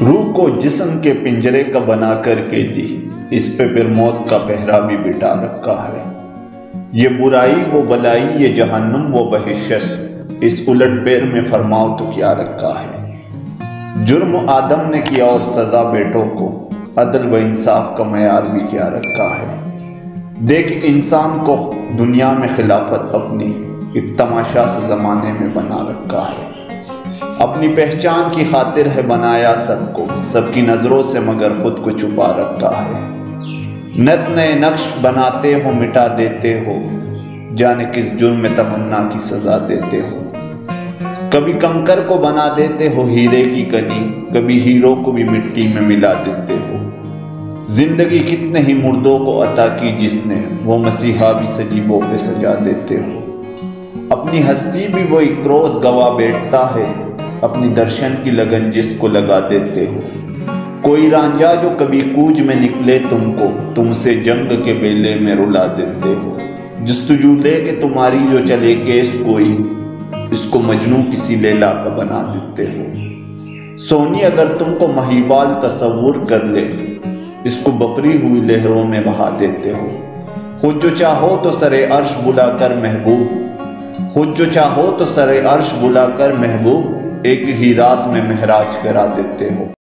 روح کو جسم کے پنجرے کا بنا کر کے دی، اس پہ پھر موت کا پہرا بھی بٹھا رکھا ہے۔ یہ برائی وہ بلائی، یہ جہنم وہ بہشت، اس الٹ پیر میں فرماؤ تو کیا رکھا ہے۔ جرم آدم نے کیا اور سزا بیٹوں کو، عدل و انصاف کا معیار بھی کیا رکھا ہے۔ دیکھ انسان کو دنیا میں خلافت اپنی ایک تماشا سے زمانے میں بنا رکھا ہے۔ اپنی پہچان کی خاطر ہے بنایا سب کو، سب کی نظروں سے مگر خود کو چھپا رکھا ہے۔ نت نئے نقش بناتے ہو مٹا دیتے ہو، جانے کس جرم میں تمنا کی سزا دیتے ہو۔ کبھی کنکر کو بنا دیتے ہو ہیرے کی کنی، کبھی ہیرو کو بھی مٹی میں ملا دیتے ہو۔ زندگی کتنے ہی مردوں کو عطا کی جس نے، وہ مسیحا بھی سجیبوں پہ سجا دیتے ہو۔ اپنی ہستی بھی وہ ایک روز گوا بیٹھتا ہے، اپنی درشن کی لگن جس کو لگا دیتے ہو۔ کوئی رانجھا جو کبھی کوچ میں نکلے تم کو، تم سے جنگ کے بیلے میں رلا دیتے ہو۔ جستجو لے کے تمہاری جو چلے کیس کوئی، اس کو مجنوں کسی لیلا کا بنا دیتے ہو۔ سونی اگر تم کو مہیوال تصور کر لے، اس کو بپری ہوئی لہروں میں بہا دیتے ہو۔ خود جو چاہو تو سر عرش بلا کر محبوب، خود جو چاہو تو سر عرش بلا کر محبوب، ایک ہی رات میں مہراج کرا دیتے ہو۔